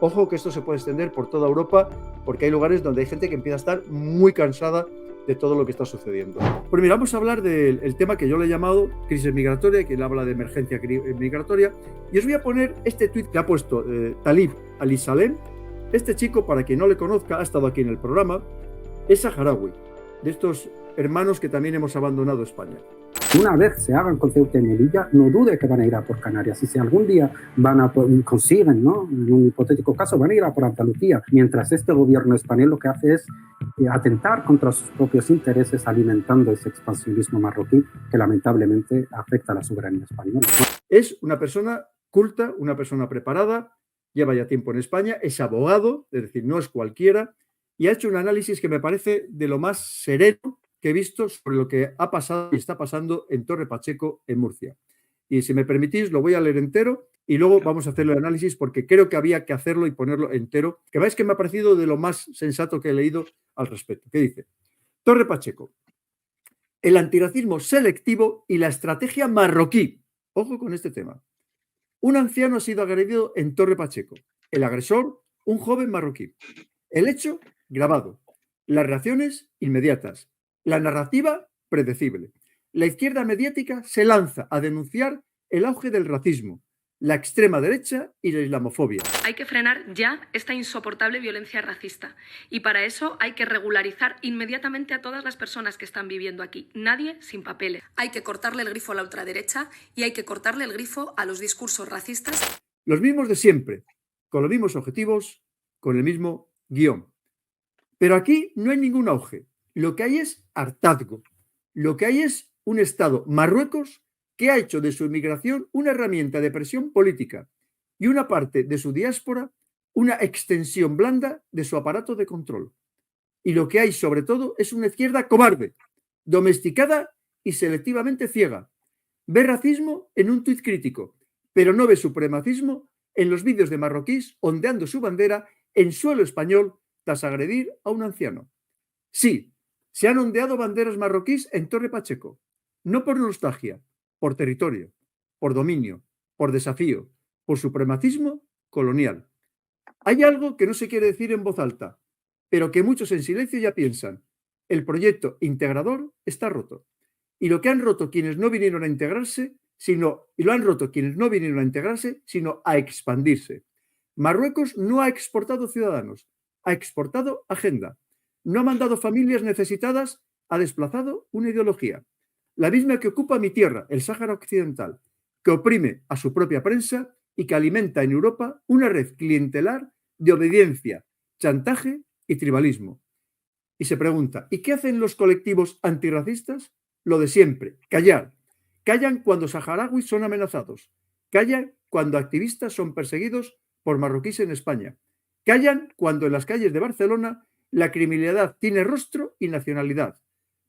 Ojo que esto se puede extender por toda Europa porque hay lugares donde hay gente que empieza a estar muy cansada de todo lo que está sucediendo. Pues mira, vamos a hablar del tema que yo le he llamado crisis migratoria, que él habla de emergencia migratoria, y os voy a poner este tuit que ha puesto Talib Ali-Salem. Este chico, para quien no le conozca, ha estado aquí en el programa, es saharaui, de estos hermanos que también hemos abandonado España. Una vez se hagan con Ceuta y Melilla, no dude que van a ir a por Canarias. Y si algún día consiguen, ¿no? En un hipotético caso, van a ir a por Andalucía. Mientras este gobierno español lo que hace es atentar contra sus propios intereses, alimentando ese expansionismo marroquí que lamentablemente afecta a la soberanía española. Es una persona culta, una persona preparada, lleva ya tiempo en España, es abogado, es decir, no es cualquiera, y ha hecho un análisis que me parece de lo más sereno que he visto sobre lo que ha pasado y está pasando en Torre Pacheco, en Murcia. Y si me permitís, lo voy a leer entero y luego vamos a hacer el análisis porque creo que había que hacerlo y ponerlo entero, que veáis que me ha parecido de lo más sensato que he leído al respecto. ¿Qué dice? Torre Pacheco. El antirracismo selectivo y la estrategia marroquí. Ojo con este tema. Un anciano ha sido agredido en Torre Pacheco. El agresor, un joven marroquí. El hecho, grabado. Las reacciones, inmediatas. La narrativa, predecible. La izquierda mediática se lanza a denunciar el auge del racismo, la extrema derecha y la islamofobia. Hay que frenar ya esta insoportable violencia racista y para eso hay que regularizar inmediatamente a todas las personas que están viviendo aquí. Nadie sin papeles. Hay que cortarle el grifo a la ultraderecha y hay que cortarle el grifo a los discursos racistas. Los mismos de siempre, con los mismos objetivos, con el mismo guión. Pero aquí no hay ningún auge. Lo que hay es hartazgo. Lo que hay es un Estado, Marruecos, que ha hecho de su inmigración una herramienta de presión política y una parte de su diáspora una extensión blanda de su aparato de control. Y lo que hay sobre todo es una izquierda cobarde, domesticada y selectivamente ciega. Ve racismo en un tuit crítico, pero no ve supremacismo en los vídeos de marroquíes ondeando su bandera en suelo español tras agredir a un anciano. Sí, se han ondeado banderas marroquíes en Torre Pacheco, no por nostalgia, por territorio, por dominio, por desafío, por supremacismo colonial. Hay algo que no se quiere decir en voz alta, pero que muchos en silencio ya piensan. El proyecto integrador está roto. Y lo que han roto quienes no vinieron a integrarse, sino a expandirse. Marruecos no ha exportado ciudadanos, ha exportado agenda. No ha mandado familias necesitadas, ha desplazado una ideología. La misma que ocupa mi tierra, el Sáhara Occidental, que oprime a su propia prensa y que alimenta en Europa una red clientelar de obediencia, chantaje y tribalismo. Y se pregunta, ¿y qué hacen los colectivos antirracistas? Lo de siempre, callar. Callan cuando saharauis son amenazados. Callan cuando activistas son perseguidos por marroquíes en España. Callan cuando en las calles de Barcelona la criminalidad tiene rostro y nacionalidad.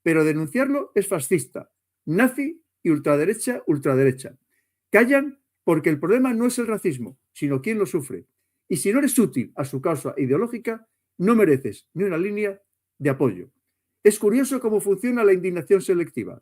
Pero denunciarlo es fascista, nazi y ultraderecha. Callan porque el problema no es el racismo, sino quién lo sufre. Y si no eres útil a su causa ideológica, no mereces ni una línea de apoyo. Es curioso cómo funciona la indignación selectiva.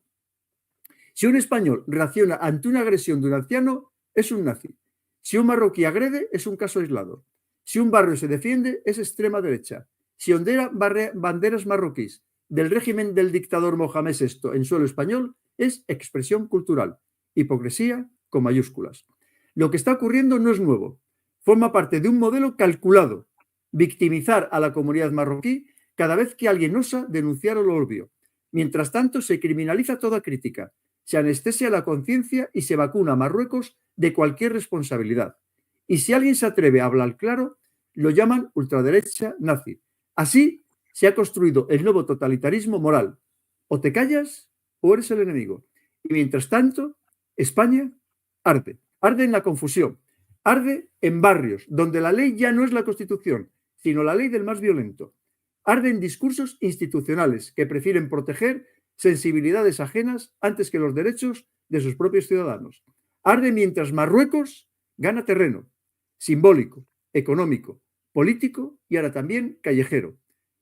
Si un español reacciona ante una agresión de un anciano, es un nazi. Si un marroquí agrede, es un caso aislado. Si un barrio se defiende, es extrema derecha. Si ondea banderas marroquíes del régimen del dictador Mohamed VI en suelo español, es expresión cultural. Hipocresía con mayúsculas. Lo que está ocurriendo no es nuevo. Forma parte de un modelo calculado. Victimizar a la comunidad marroquí cada vez que alguien osa denunciar lo obvio. Mientras tanto, se criminaliza toda crítica, se anestesia la conciencia y se vacuna a Marruecos de cualquier responsabilidad. Y si alguien se atreve a hablar claro, lo llaman ultraderecha nazi. Así se ha construido el nuevo totalitarismo moral. O te callas o eres el enemigo. Y mientras tanto, España arde. Arde en la confusión. Arde en barrios donde la ley ya no es la Constitución, sino la ley del más violento. Arde en discursos institucionales que prefieren proteger sensibilidades ajenas antes que los derechos de sus propios ciudadanos. Arde mientras Marruecos gana terreno simbólico, económico, político y ahora también callejero.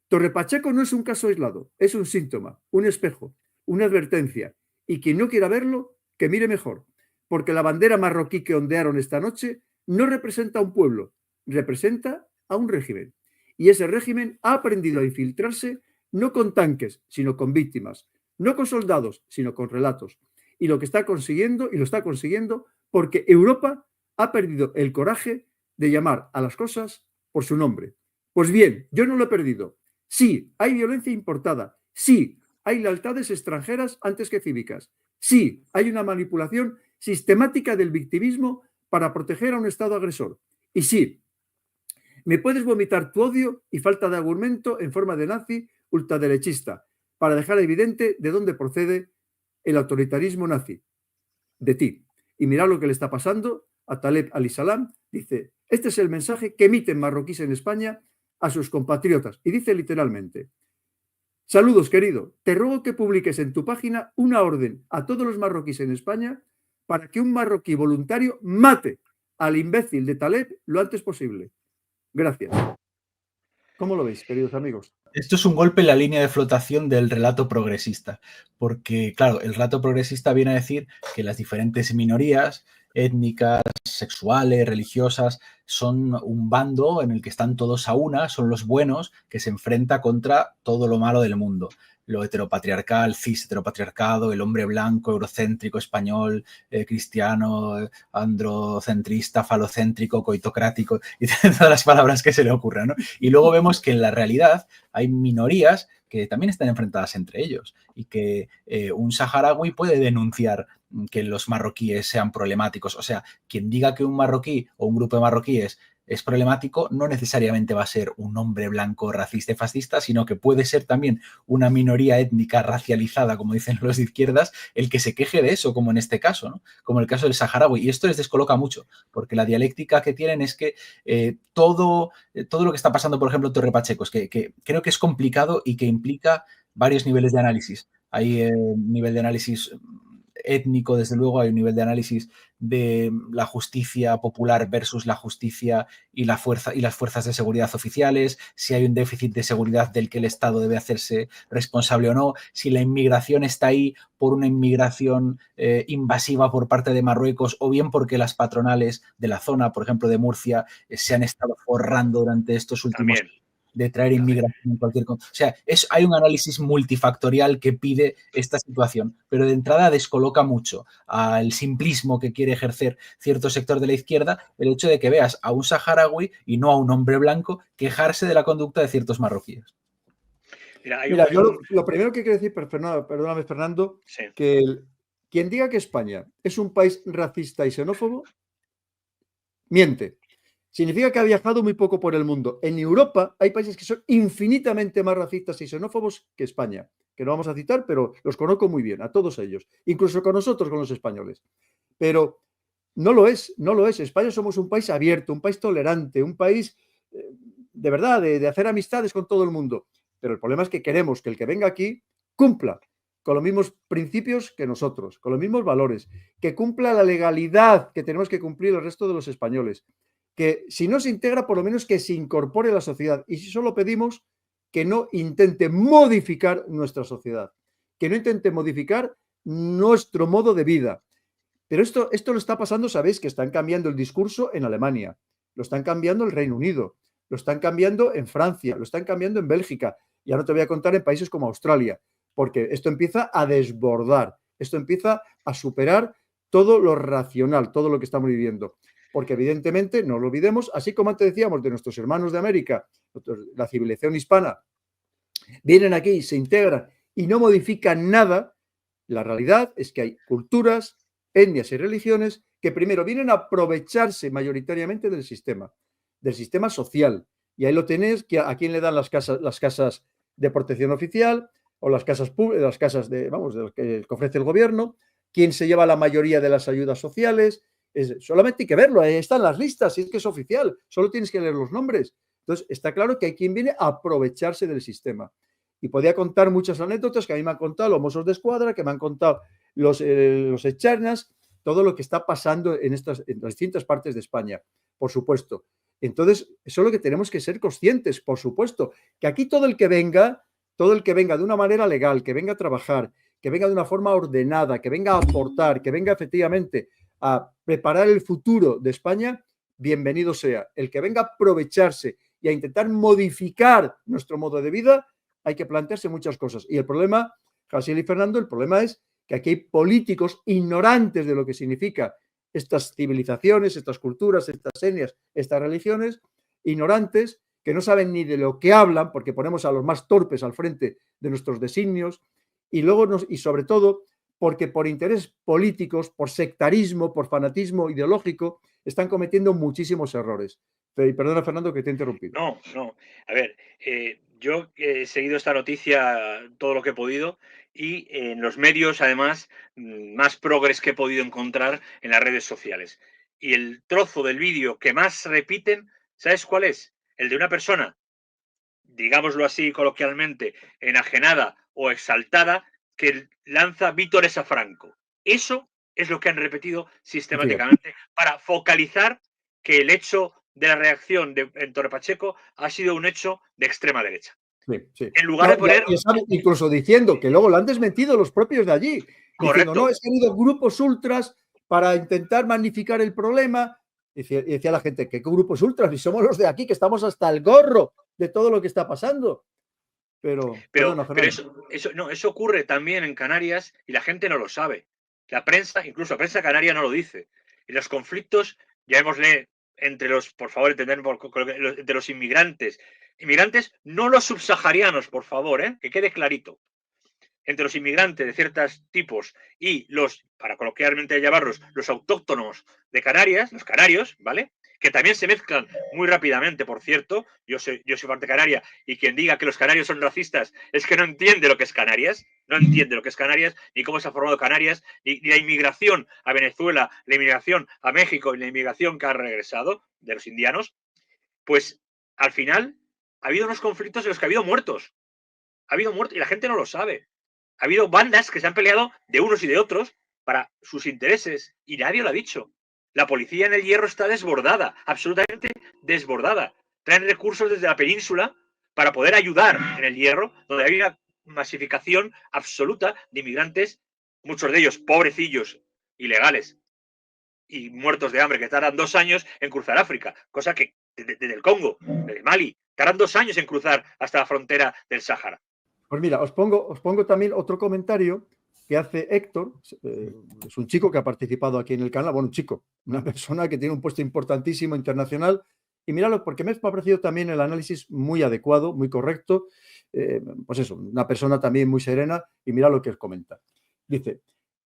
Torre Pacheco no es un caso aislado, es un síntoma, un espejo, una advertencia. Y quien no quiera verlo, que mire mejor, porque la bandera marroquí que ondearon esta noche no representa a un pueblo, representa a un régimen. Y ese régimen ha aprendido a infiltrarse no con tanques, sino con víctimas, no con soldados, sino con relatos. Y lo que está consiguiendo, y lo está consiguiendo, porque Europa ha perdido el coraje de llamar a las cosas por su nombre. Pues bien, yo no lo he perdido. Sí, hay violencia importada. Sí, hay lealtades extranjeras antes que cívicas. Sí, hay una manipulación sistemática del victimismo para proteger a un Estado agresor. Y sí, me puedes vomitar tu odio y falta de argumento en forma de nazi ultraderechista para dejar evidente de dónde procede el autoritarismo nazi. De ti. Y mirad lo que le está pasando a Taleb al-Islam. Dice, este es el mensaje que emiten marroquíes en España a sus compatriotas. Y dice literalmente, saludos querido, te ruego que publiques en tu página una orden a todos los marroquíes en España para que un marroquí voluntario mate al imbécil de Taleb lo antes posible. Gracias. ¿Cómo lo veis, queridos amigos? Esto es un golpe en la línea de flotación del relato progresista, porque, claro, el relato progresista viene a decir que las diferentes minorías étnicas, sexuales, religiosas, son un bando en el que están todos a una, son los buenos, que se enfrenta contra todo lo malo del mundo. Lo heteropatriarcal, cis heteropatriarcado, el hombre blanco, eurocéntrico, español, cristiano, androcentrista, falocéntrico, coitocrático, y todas las palabras que se le ocurran, ¿no? Y luego vemos que en la realidad hay minorías que también están enfrentadas entre ellos y que un saharaui puede denunciar que los marroquíes sean problemáticos. O sea, quien diga que un marroquí o un grupo de marroquíes es problemático no necesariamente va a ser un hombre blanco racista y fascista, sino que puede ser también una minoría étnica racializada, como dicen los de izquierdas, el que se queje de eso, como en este caso, ¿no? Como el caso del saharaui. Y esto les descoloca mucho, porque la dialéctica que tienen es que todo lo que está pasando, por ejemplo, en Torre Pacheco, es que creo que es complicado y que implica varios niveles de análisis. Hay un nivel de análisis étnico, desde luego, hay un nivel de análisis de la justicia popular versus la justicia y las fuerzas de seguridad oficiales, si hay un déficit de seguridad del que el Estado debe hacerse responsable o no, si la inmigración está ahí por una inmigración invasiva por parte de Marruecos o bien porque las patronales de la zona, por ejemplo de Murcia, se han estado forrando durante estos últimos años de traer inmigración en cualquier... O sea, hay un análisis multifactorial que pide esta situación, pero de entrada descoloca mucho al simplismo que quiere ejercer cierto sector de la izquierda el hecho de que veas a un saharaui y no a un hombre blanco quejarse de la conducta de ciertos marroquíes. Mira, yo lo primero que quiero decir, perdóname Fernando, sí, que quien diga que España es un país racista y xenófobo, miente. Significa que ha viajado muy poco por el mundo. En Europa hay países que son infinitamente más racistas y xenófobos que España, que no vamos a citar, pero los conozco muy bien, a todos ellos, incluso con nosotros, con los españoles. Pero no lo es, no lo es. España somos un país abierto, un país tolerante, un país de verdad, de hacer amistades con todo el mundo. Pero el problema es que queremos que el que venga aquí cumpla con los mismos principios que nosotros, con los mismos valores, que cumpla la legalidad que tenemos que cumplir el resto de los españoles. Que si no se integra, por lo menos que se incorpore a la sociedad. Y si solo pedimos que no intente modificar nuestra sociedad, que no intente modificar nuestro modo de vida. Pero esto lo está pasando, sabéis, que están cambiando el discurso en Alemania, lo están cambiando en el Reino Unido, lo están cambiando en Francia, lo están cambiando en Bélgica. Ya no te voy a contar en países como Australia, porque esto empieza a desbordar, esto empieza a superar todo lo racional, todo lo que estamos viviendo. Porque evidentemente, no lo olvidemos, así como antes decíamos de nuestros hermanos de América, la civilización hispana, vienen aquí y se integran y no modifican nada, la realidad es que hay culturas, etnias y religiones que primero vienen a aprovecharse mayoritariamente del sistema social. Y ahí lo tenéis, que a quién le dan las casas de protección oficial o las casas públicas, las casas de las que ofrece el gobierno, quién se lleva la mayoría de las ayudas sociales. Solamente hay que verlo, ahí están las listas, si es que es oficial, solo tienes que leer los nombres. Entonces, está claro que hay quien viene a aprovecharse del sistema. Y podía contar muchas anécdotas que a mí me han contado los Mossos de Escuadra, que me han contado los Echarnas, todo lo que está pasando en las distintas partes de España, por supuesto. Entonces, eso es lo que tenemos que ser conscientes, por supuesto, que aquí todo el que venga de una manera legal, que venga a trabajar, que venga de una forma ordenada, que venga a aportar, que venga efectivamente a preparar el futuro de España, bienvenido sea. El que venga a aprovecharse y a intentar modificar nuestro modo de vida, hay que plantearse muchas cosas. Y el problema, Jaciel y Fernando, el problema es que aquí hay políticos ignorantes de lo que significa estas civilizaciones, estas culturas, estas etnias, estas religiones, ignorantes, que no saben ni de lo que hablan, porque ponemos a los más torpes al frente de nuestros designios, y luego y sobre todo porque por intereses políticos, por sectarismo, por fanatismo ideológico, están cometiendo muchísimos errores. Perdona, Fernando, que te he interrumpido. No. A ver, yo he seguido esta noticia todo lo que he podido y en los medios, además, más progres que he podido encontrar en las redes sociales. Y el trozo del vídeo que más repiten, ¿sabes cuál es? El de una persona, digámoslo así coloquialmente, enajenada o exaltada, que lanza vítores a Franco. Eso es lo que han repetido sistemáticamente para focalizar que el hecho de la reacción en Torre Pacheco ha sido un hecho de extrema derecha. Sí. En lugar de poner... Incluso diciendo que luego lo han desmentido los propios de allí. Correcto. Diciendo, no, es que han ido grupos ultras para intentar magnificar el problema. Y decía la gente, ¿qué grupos ultras? Y somos los de aquí, que estamos hasta el gorro de todo lo que está pasando. Pero eso ocurre también en Canarias y la gente no lo sabe. La prensa, incluso la prensa canaria, no lo dice. Y los conflictos, llamémosle entre los, por favor, entender, entre los inmigrantes no los subsaharianos, por favor, que quede clarito. Entre los inmigrantes de ciertos tipos y los, para coloquialmente llamarlos, los autóctonos de Canarias, los canarios, ¿vale? Que también se mezclan muy rápidamente, por cierto. Yo soy parte canaria y quien diga que los canarios son racistas es que no entiende lo que es Canarias, ni cómo se ha formado Canarias, ni la inmigración a Venezuela, la inmigración a México y la inmigración que ha regresado de los indianos. Pues al final ha habido unos conflictos en los que ha habido muertos. Ha habido muertos y la gente no lo sabe. Ha habido bandas que se han peleado de unos y de otros para sus intereses y nadie lo ha dicho. La policía en el Hierro está desbordada, absolutamente desbordada. Traen recursos desde la península para poder ayudar en el Hierro, donde hay una masificación absoluta de inmigrantes, muchos de ellos pobrecillos, ilegales y muertos de hambre, que tardan 2 años en cruzar África, cosa que desde el Congo, desde Mali, tardan 2 años en cruzar hasta la frontera del Sáhara. Pues mira, os pongo también otro comentario que hace Héctor, es un chico que ha participado aquí en el canal, bueno, un chico, una persona que tiene un puesto importantísimo internacional, y míralo, porque me ha parecido también el análisis muy adecuado, muy correcto, pues eso, una persona también muy serena, y mira lo que os comenta. Dice,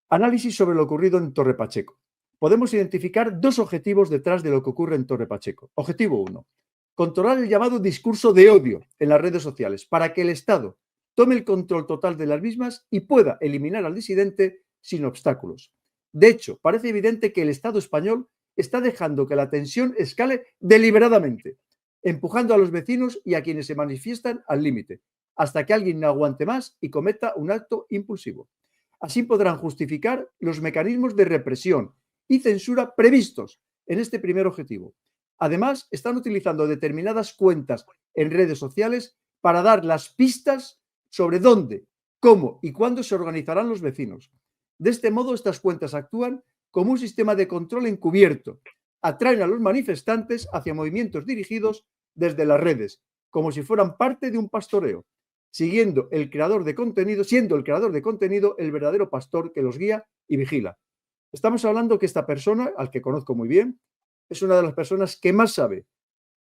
análisis sobre lo ocurrido en Torre Pacheco. Podemos identificar 2 objetivos detrás de lo que ocurre en Torre Pacheco. Objetivo 1, controlar el llamado discurso de odio en las redes sociales para que el Estado tome el control total de las mismas y pueda eliminar al disidente sin obstáculos. De hecho, parece evidente que el Estado español está dejando que la tensión escale deliberadamente, empujando a los vecinos y a quienes se manifiestan al límite, hasta que alguien no aguante más y cometa un acto impulsivo. Así podrán justificar los mecanismos de represión y censura previstos en este primer objetivo. Además, están utilizando determinadas cuentas en redes sociales para dar las pistas sobre dónde, cómo y cuándo se organizarán los vecinos. De este modo, estas cuentas actúan como un sistema de control encubierto. Atraen a los manifestantes hacia movimientos dirigidos desde las redes, como si fueran parte de un pastoreo, siendo el creador de contenido el verdadero pastor que los guía y vigila. Estamos hablando que esta persona, al que conozco muy bien, es una de las personas que más sabe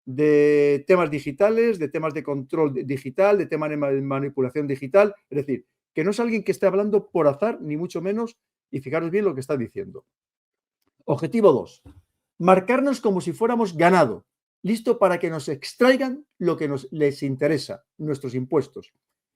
de temas digitales, de temas de control digital, de temas de manipulación digital. Es decir, que no es alguien que esté hablando por azar, ni mucho menos, y fijaros bien lo que está diciendo. Objetivo 2. Marcarnos como si fuéramos ganado, listo para que nos extraigan lo que les interesa, nuestros impuestos.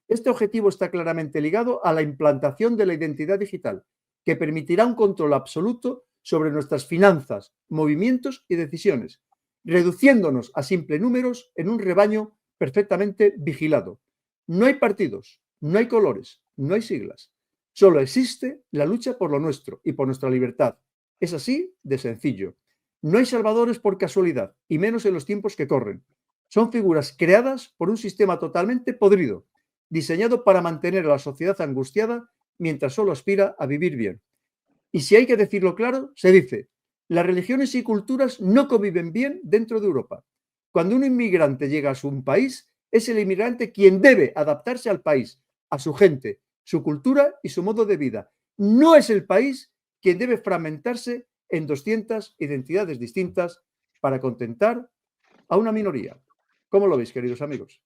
Este objetivo está claramente ligado a la implantación de la identidad digital, que permitirá un control absoluto sobre nuestras finanzas, movimientos y decisiones, reduciéndonos a simples números en un rebaño perfectamente vigilado. No hay partidos, no hay colores, no hay siglas. Solo existe la lucha por lo nuestro y por nuestra libertad. Es así de sencillo. No hay salvadores por casualidad, y menos en los tiempos que corren. Son figuras creadas por un sistema totalmente podrido, diseñado para mantener a la sociedad angustiada mientras solo aspira a vivir bien. Y si hay que decirlo claro, se dice, Las religiones y culturas no conviven bien dentro de Europa. Cuando un inmigrante llega a un país, es el inmigrante quien debe adaptarse al país, a su gente, su cultura y su modo de vida. No es el país quien debe fragmentarse en 200 identidades distintas para contentar a una minoría. ¿Cómo lo veis, queridos amigos?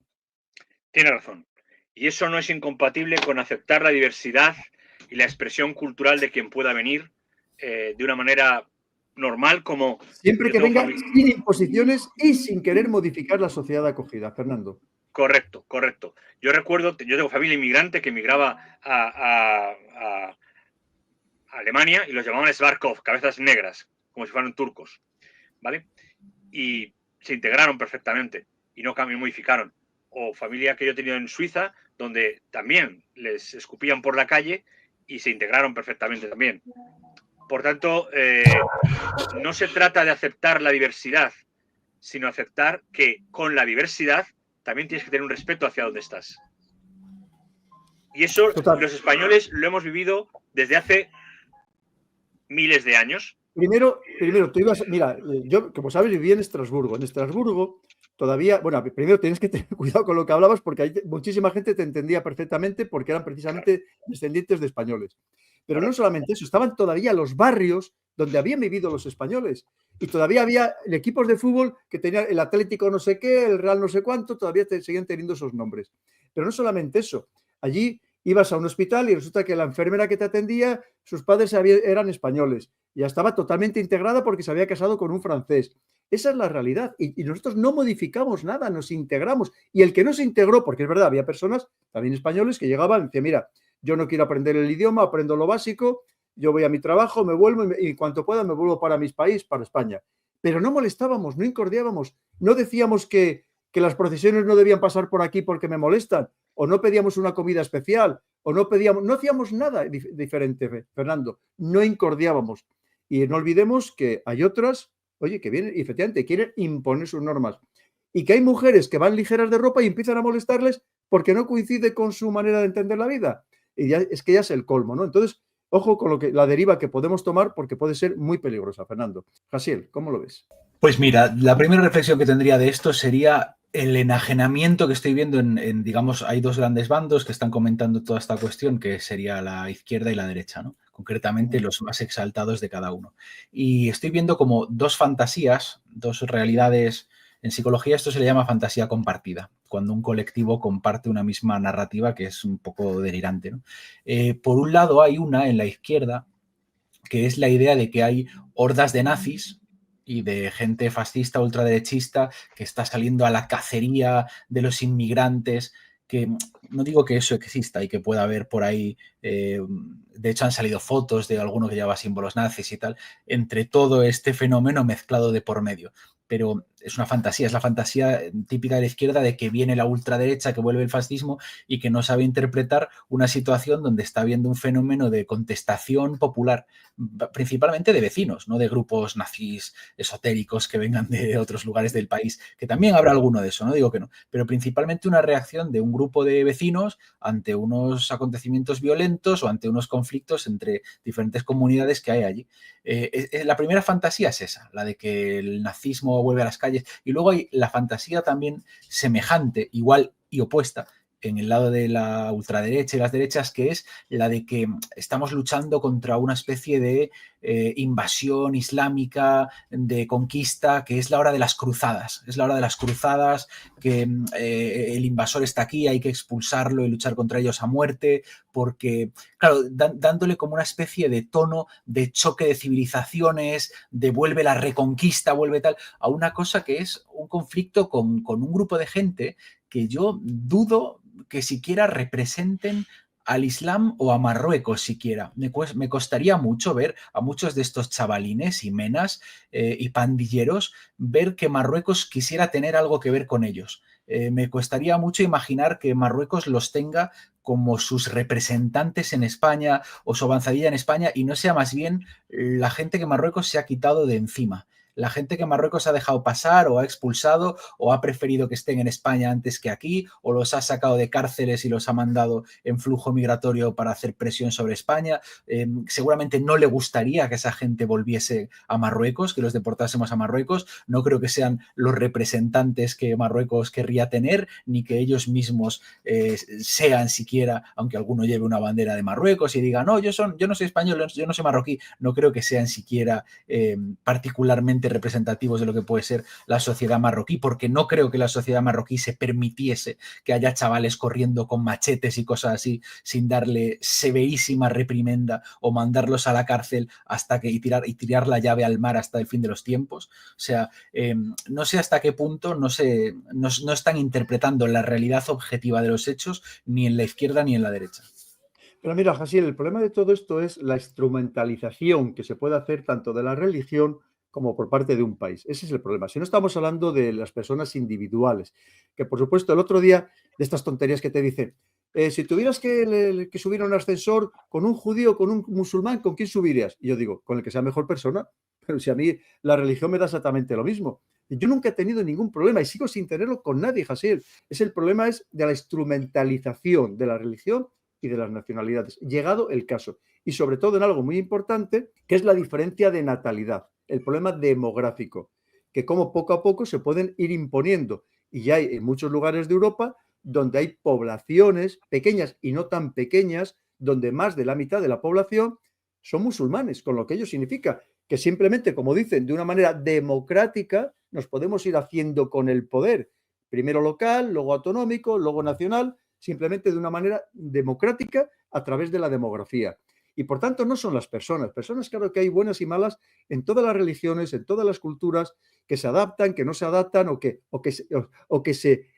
Tiene razón. Y eso no es incompatible con aceptar la diversidad y la expresión cultural de quien pueda venir de una manera normal, como siempre yo que tengo venga familia. sin imposiciones y sin querer modificar la sociedad acogida. Fernando. Correcto, correcto. Yo recuerdo, yo tengo familia inmigrante que emigraba a Alemania y los llamaban Svarkov, cabezas negras, como si fueran turcos, ¿vale? Y se integraron perfectamente y no modificaron. O familia que yo he tenido en Suiza, donde también les escupían por la calle y se integraron perfectamente también. Por tanto, no se trata de aceptar la diversidad, sino aceptar que con la diversidad también tienes que tener un respeto hacia donde estás. Y eso Total. Los españoles lo hemos vivido desde hace miles de años. Primero, tú ibas, mira, yo, como sabes, viví en Estrasburgo. En Estrasburgo todavía, bueno, primero tienes que tener cuidado con lo que hablabas porque hay muchísima gente te entendía perfectamente porque eran precisamente descendientes de españoles. Pero no solamente eso, estaban todavía los barrios donde habían vivido los españoles y todavía había equipos de fútbol que tenían el Atlético no sé qué, el Real no sé cuánto, todavía seguían teniendo esos nombres. Pero no solamente eso, allí ibas a un hospital y resulta que la enfermera que te atendía, sus padres eran españoles. Ya estaba totalmente integrada porque se había casado con un francés. Esa es la realidad. Y nosotros no modificamos nada, nos integramos. Y el que no se integró, porque es verdad, había personas también españoles que llegaban y decían, mira, yo no quiero aprender el idioma, aprendo lo básico, yo voy a mi trabajo, me vuelvo y en cuanto pueda me vuelvo para mi país, para España. Pero no molestábamos, no incordiábamos, no decíamos que las procesiones no debían pasar por aquí porque me molestan, o no pedíamos una comida especial, o no hacíamos nada diferente, Fernando, no incordiábamos. Y no olvidemos que hay otras, oye, que vienen y efectivamente quieren imponer sus normas. Y que hay mujeres que van ligeras de ropa y empiezan a molestarles porque no coincide con su manera de entender la vida. Y ya, es que ya es el colmo, ¿no? Entonces, ojo con la deriva que podemos tomar porque puede ser muy peligrosa, Fernando. Jasiel, ¿cómo lo ves? Pues mira, la primera reflexión que tendría de esto sería el enajenamiento que estoy viendo digamos, hay dos grandes bandos que están comentando toda esta cuestión, que sería la izquierda y la derecha, ¿no? Concretamente los más exaltados de cada uno. Y estoy viendo como dos fantasías, dos realidades. En psicología esto se le llama fantasía compartida, cuando un colectivo comparte una misma narrativa que es un poco delirante, ¿no? Por un lado hay una en la izquierda que es la idea de que hay hordas de nazis y de gente fascista, ultraderechista, que está saliendo a la cacería de los inmigrantes, que no digo que eso exista y que pueda haber por ahí, de hecho han salido fotos de alguno que lleva símbolos nazis y tal, entre todo este fenómeno mezclado de por medio. Pero es una fantasía, es la fantasía típica de la izquierda de que viene la ultraderecha, que vuelve el fascismo y que no sabe interpretar una situación donde está habiendo un fenómeno de contestación popular, principalmente de vecinos, no de grupos nazis esotéricos que vengan de otros lugares del país, que también habrá alguno de eso, no digo que no, pero principalmente una reacción de un grupo de vecinos ante unos acontecimientos violentos o ante unos conflictos entre diferentes comunidades que hay allí. La primera fantasía es esa, la de que el nazismo vuelve a las calles, y luego hay la fantasía también semejante, igual y opuesta, en el lado de la ultraderecha y las derechas, que es la de que estamos luchando contra una especie de invasión islámica, de conquista, que es la hora de las cruzadas. Es la hora de las cruzadas, que el invasor está aquí, hay que expulsarlo y luchar contra ellos a muerte, porque, claro, dándole como una especie de tono de choque de civilizaciones, de vuelve la reconquista, vuelve tal, a una cosa que es un conflicto con un grupo de gente que yo dudo que siquiera representen al Islam o a Marruecos siquiera. Me costaría mucho ver a muchos de estos chavalines y menas y pandilleros ver que Marruecos quisiera tener algo que ver con ellos. Me costaría mucho imaginar que Marruecos los tenga como sus representantes en España o su avanzadilla en España y no sea más bien la gente que Marruecos se ha quitado de encima. la gente que Marruecos ha dejado pasar o ha expulsado o ha preferido que estén en España antes que aquí, o los ha sacado de cárceles y los ha mandado en flujo migratorio para hacer presión sobre España. Seguramente no le gustaría que esa gente volviese a Marruecos, que los deportásemos a Marruecos. No creo que sean los representantes que Marruecos querría tener, ni que ellos mismos sean siquiera, aunque alguno lleve una bandera de Marruecos y diga, no, yo no soy español, yo no soy marroquí. No creo que sean siquiera particularmente representativos de lo que puede ser la sociedad marroquí, porque no creo que la sociedad marroquí se permitiese que haya chavales corriendo con machetes y cosas así sin darle severísima reprimenda o mandarlos a la cárcel hasta que y tirar la llave al mar hasta el fin de los tiempos. O sea, no sé hasta qué punto no están interpretando la realidad objetiva de los hechos ni en la izquierda ni en la derecha. Pero mira, Jasiel, el problema de todo esto es la instrumentalización que se puede hacer tanto de la religión como por parte de un país. Ese es el problema. Si no estamos hablando de las personas individuales, que por supuesto el otro día, de estas tonterías que te dicen, si tuvieras que subir a un ascensor con un judío, con un musulmán, ¿con quién subirías? Y yo digo, con el que sea mejor persona. Pero si a mí la religión me da exactamente lo mismo. Yo nunca he tenido ningún problema y sigo sin tenerlo con nadie, Jasiel. El problema es de la instrumentalización de la religión y de las nacionalidades, llegado el caso. Y sobre todo en algo muy importante, que es la diferencia de natalidad, el problema demográfico, que como poco a poco se pueden ir imponiendo. Y ya hay en muchos lugares de Europa donde hay poblaciones pequeñas y no tan pequeñas, donde más de la mitad de la población son musulmanes, con lo que ello significa que simplemente, como dicen, de una manera democrática nos podemos ir haciendo con el poder, primero local, luego autonómico, luego nacional, simplemente de una manera democrática a través de la demografía. Y por tanto no son las personas. Personas, claro que hay buenas y malas en todas las religiones, en todas las culturas, que se adaptan, que no se adaptan o que se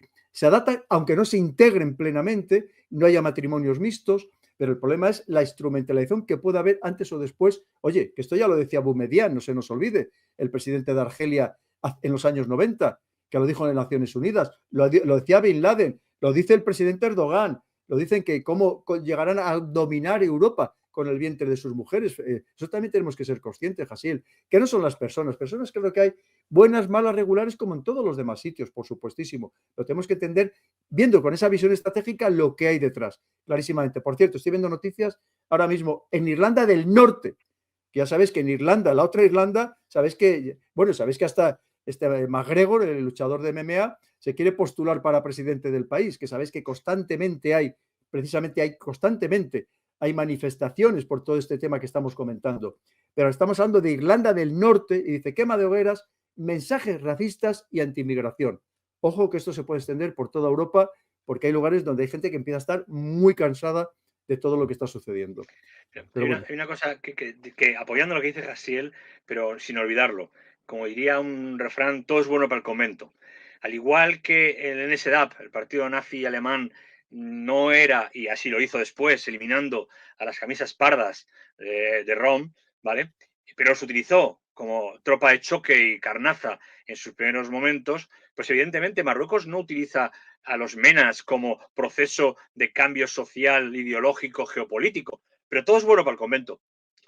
adaptan aunque no se integren plenamente, no haya matrimonios mixtos, pero el problema es la instrumentalización que puede haber antes o después. Oye, que esto ya lo decía Boumediene, no se nos olvide, el presidente de Argelia en los años 90, que lo dijo en las Naciones Unidas, lo decía Bin Laden, lo dice el presidente Erdogan, lo dicen que cómo llegarán a dominar Europa con el vientre de sus mujeres. Eso también tenemos que ser conscientes, Jasiel, que no son las personas. Personas creo que hay buenas, malas, regulares, como en todos los demás sitios, por supuestísimo. Lo tenemos que entender viendo con esa visión estratégica lo que hay detrás, clarísimamente. Por cierto, estoy viendo noticias ahora mismo en Irlanda del Norte, que ya sabéis que en Irlanda, la otra Irlanda, sabéis que hasta McGregor, el luchador de MMA, se quiere postular para presidente del país, que sabéis que constantemente hay manifestaciones por todo este tema que estamos comentando. Pero estamos hablando de Irlanda del Norte y dice quema de hogueras, mensajes racistas y antimigración. Ojo que esto se puede extender por toda Europa porque hay lugares donde hay gente que empieza a estar muy cansada de todo lo que está sucediendo. Hay una cosa que apoyando lo que dice Jasiel, pero sin olvidarlo, como diría un refrán, todo es bueno para el convento. Al igual que el NSDAP, el partido nazi alemán, no era, y así lo hizo después, eliminando a las camisas pardas de Rom, ¿vale? Pero los utilizó como tropa de choque y carnaza en sus primeros momentos, pues evidentemente Marruecos no utiliza a los menas como proceso de cambio social, ideológico, geopolítico. Pero todo es bueno para el convento.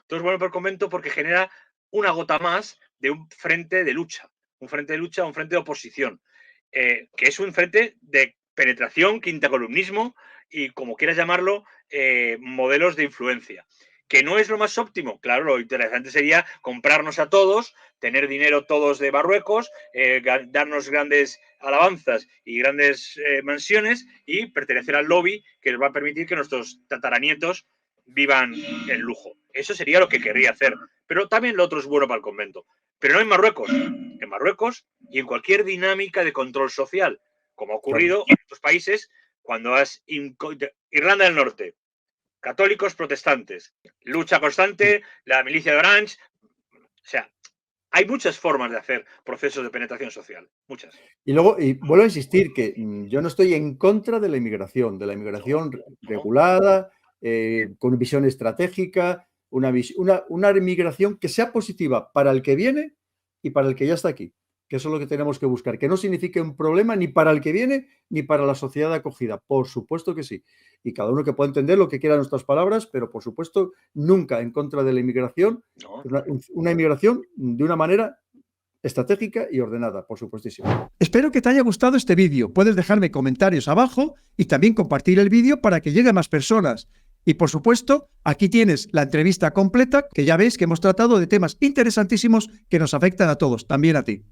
Todo es bueno para el convento porque genera una gota más de un frente de lucha. Un frente de oposición. Que es un frente de penetración, quintacolumnismo y, como quieras llamarlo, modelos de influencia. ¿Que no es lo más óptimo? Claro, lo interesante sería comprarnos a todos, tener dinero todos de Marruecos, darnos grandes alabanzas y grandes mansiones y pertenecer al lobby que nos va a permitir que nuestros tataranietos vivan en lujo. Eso sería lo que querría hacer. Pero también lo otro es bueno para el convento. Pero no en Marruecos. En Marruecos y en cualquier dinámica de control social, como ha ocurrido en otros países cuando Irlanda del Norte, católicos protestantes, lucha constante, la milicia de Orange. O sea, hay muchas formas de hacer procesos de penetración social, muchas. Y luego, y vuelvo a insistir que yo no estoy en contra de la inmigración regulada, con visión estratégica, una inmigración que sea positiva para el que viene y para el que ya está aquí, que eso es lo que tenemos que buscar, que no signifique un problema ni para el que viene ni para la sociedad acogida, por supuesto que sí, y cada uno que pueda entender lo que quiera nuestras palabras, pero por supuesto nunca en contra de la inmigración, una inmigración de una manera estratégica y ordenada, por supuestísimo. Espero que te haya gustado este vídeo. Puedes dejarme comentarios abajo y también compartir el vídeo para que llegue a más personas. Y por supuesto, aquí tienes la entrevista completa, que ya veis que hemos tratado de temas interesantísimos que nos afectan a todos, también a ti.